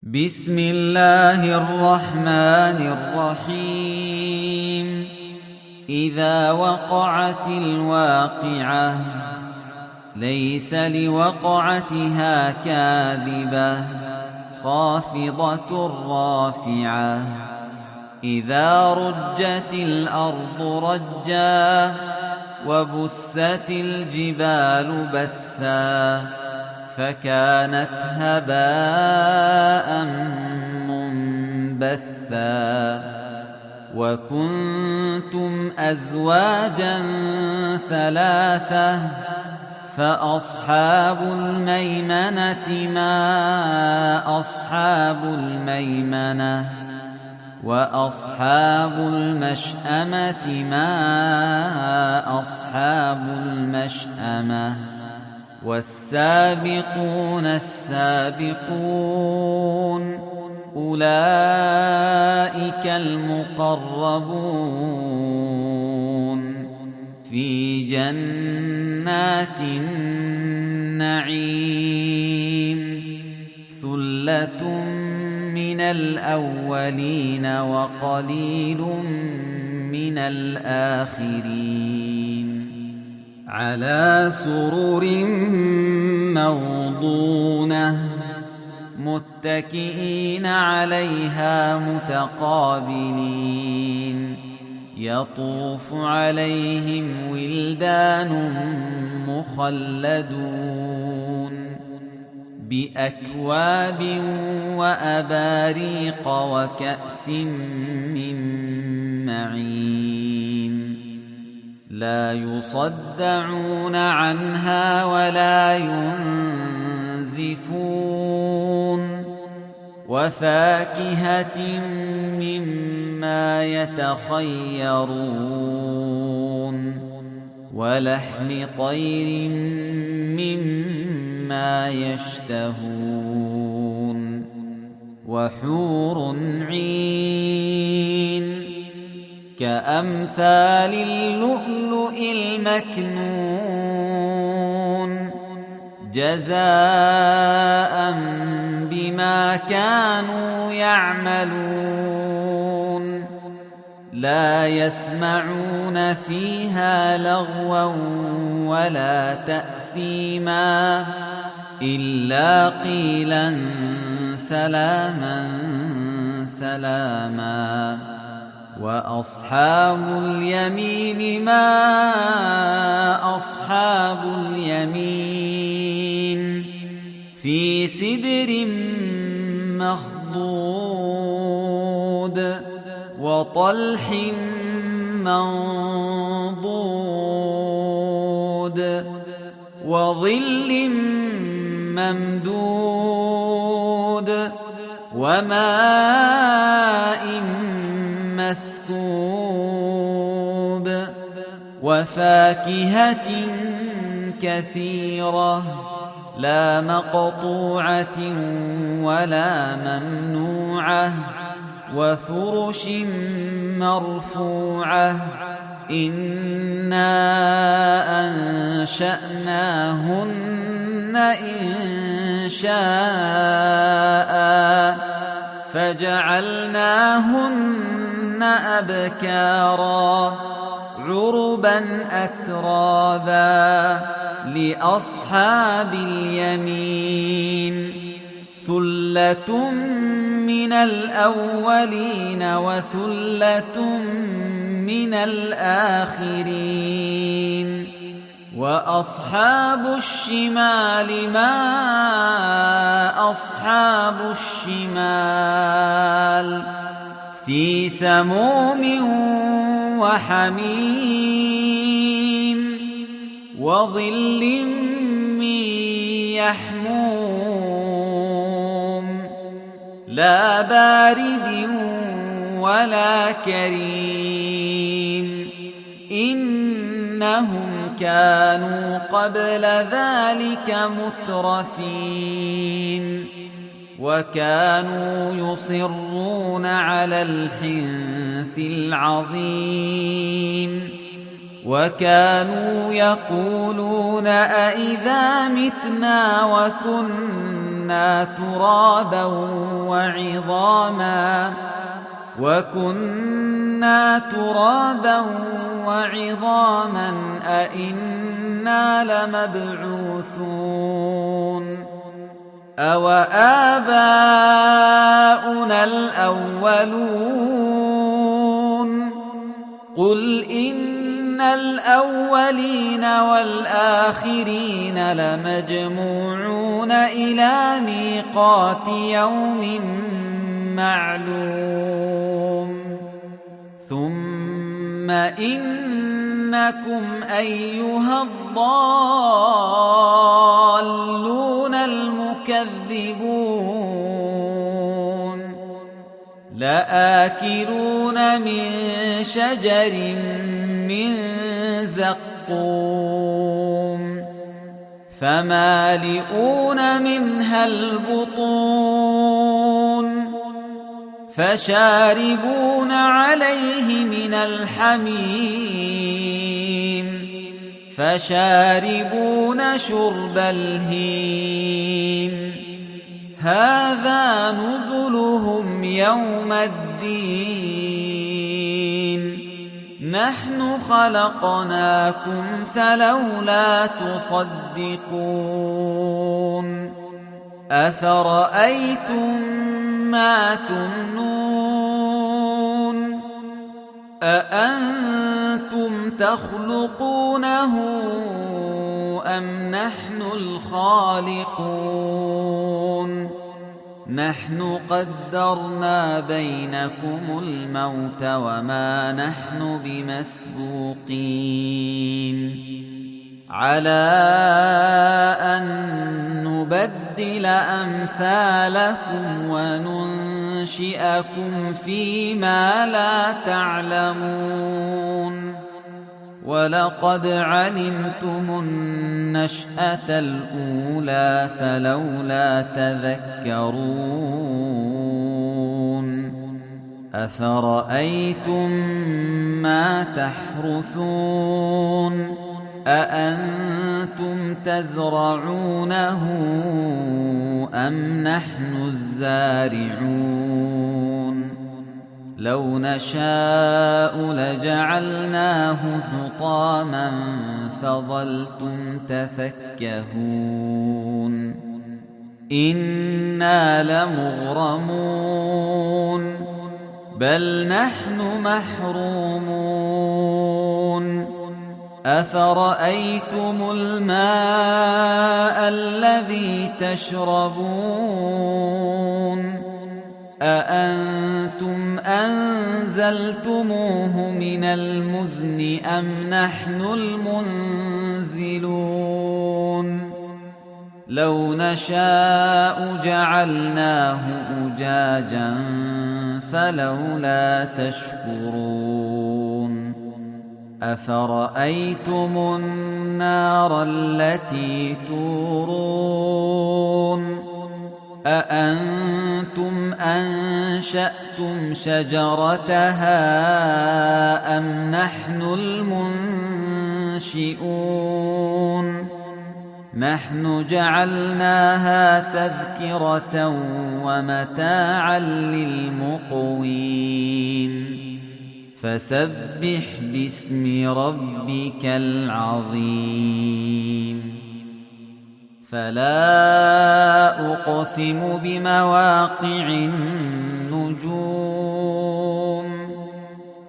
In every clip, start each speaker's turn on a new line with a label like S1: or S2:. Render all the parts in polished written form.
S1: بسم الله الرحمن الرحيم. إذا وقعت الواقعة ليس لوقعتها كاذبة خافضة رافعة. إذا رجت الأرض رجا وبست الجبال بسا فكانت هباء منبثا. وكنتم أزواجا ثلاثة فأصحاب الميمنة ما أصحاب الميمنة وأصحاب المشأمة ما أصحاب المشأمة. والسابقون السابقون أولئك المقربون في جنات النعيم. ثلة من الأولين وقليل من الآخرين. على سرر موضونة متكئين عليها متقابلين. يطوف عليهم ولدان مخلدون بأكواب وأباريق وكأس من معين. لا يصدعون عنها ولا ينزفون. وفاكهة مما يتخيرون. ولحم طير مما يشتهون. وحور عين كأمثال اللؤلؤ المكنون جزاء بما كانوا يعملون. لا يسمعون فيها لغوا ولا تأثيما إلا قيلا سلاما سلاما. وأصحاب اليمين ما أصحاب اليمين. في سدر مخضود وطلح منضود وظل ممدود وماء مسكوب. وفاكهة كثيرة لا مقطوعة ولا ممنوعة. وفرش مرفوعة. إنا أنشأناهن إنشاء فجعلناهن أبكارا عربا أترابا لأصحاب اليمين. ثلة من الأولين وثلة من الآخرين. وأصحاب الشمال ما أصحاب الشمال. في سموم وحميم وظل من يحموم لا بارد ولا كريم. إنهم كانوا قبل ذلك مترفين. وكانوا يصرون على الحنث العظيم. وكانوا يقولون أئذا متنا وكنا وكنا ترابا وعظاما أئنا لمبعوثون أو آباؤنا الأولون قل إن الأولين والآخرين لمجموعون إلى ميقات يوم معلوم ثم إنكم أيها الضالون المكذبون لآكلون من شجر من زقوم فمالئون منها البطون فشاربون عليه من الحميم فشاربون شرب الهيم هذا نزلهم يوم الدين نحن خلقناكم فلولا تصدقون أفرأيتم ما تمنون أأنتم تخلقونه أم نحن الخالقون نحن قدرنا بينكم الموت وما نحن بمسبوقين على أن نبدل أمثالكم وننشئكم فيما لا تعلمون ولقد علمتم النشأة الأولى فلولا تذكرون أفرأيتم ما تحرثون أأنتم تزرعونه أم نحن الزارعون لو نشاء لجعلناه حطاما فظلتم تفكهون إنا لمغرمون بل نحن محرومون أفرأيتم الماء الذي تشربون أأنتم أنزلتموه من المزن أم نحن المنزلون لو نشاء جعلناه أجاجا فلولا تشكرون أفرأيتم النار التي تورون أأنتم أنشأتم شجرتها أم نحن المنشئون نحن جعلناها تذكرة ومتاعا للمقوين فسبح باسم ربك العظيم فلا أقسم بمواقع النجوم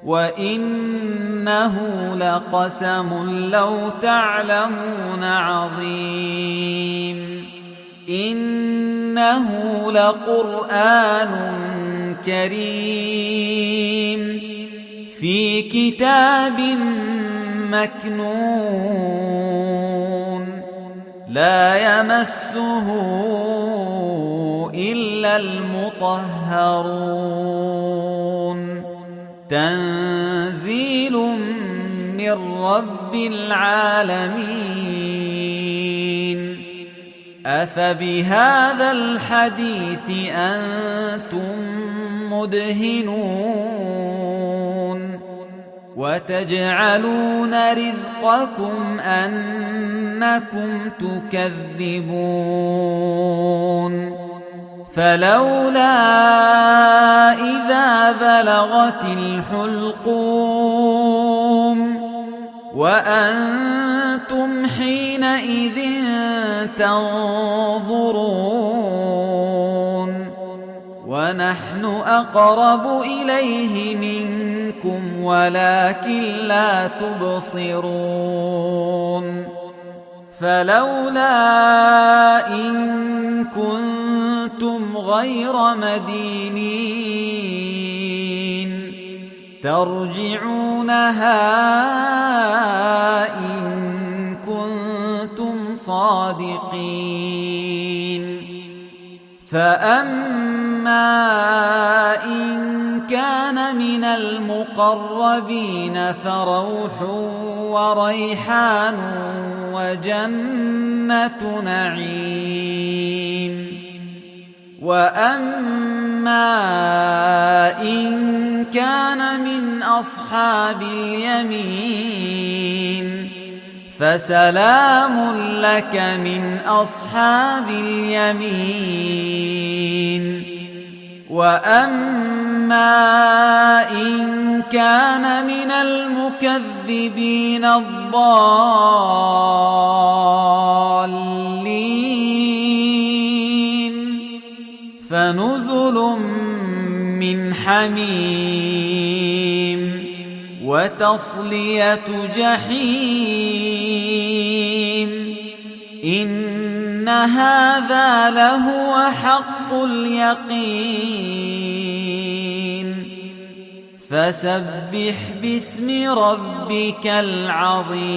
S1: وإنه لقسم لو تعلمون عظيم إنه لقرآن كريم في كتاب مكنون لا يمسه إلا المطهرون تنزيل من رب العالمين أفبهذا الحديث أنتم مدهنون وتجعلون رزقكم أنكم تكذبون فلولا إذا بلغت الحلقوم وأنتم حينئذ تنظرون ونحن أقرب إليه منكم ولكن لا تبصرون فلولا إن كنتم غير مدينين ترجعونها إن كنتم صادقين فأما إن كان من المقربين فروح وريحان وجنة نعيم وأما إن كان من أصحاب اليمين فسلام لك من أصحاب اليمين وأما إن كان من المكذبين الضالين فنزل من حميم وتصلية جحيم إن هذا لهو حق اليقين فسبح باسم ربك العظيم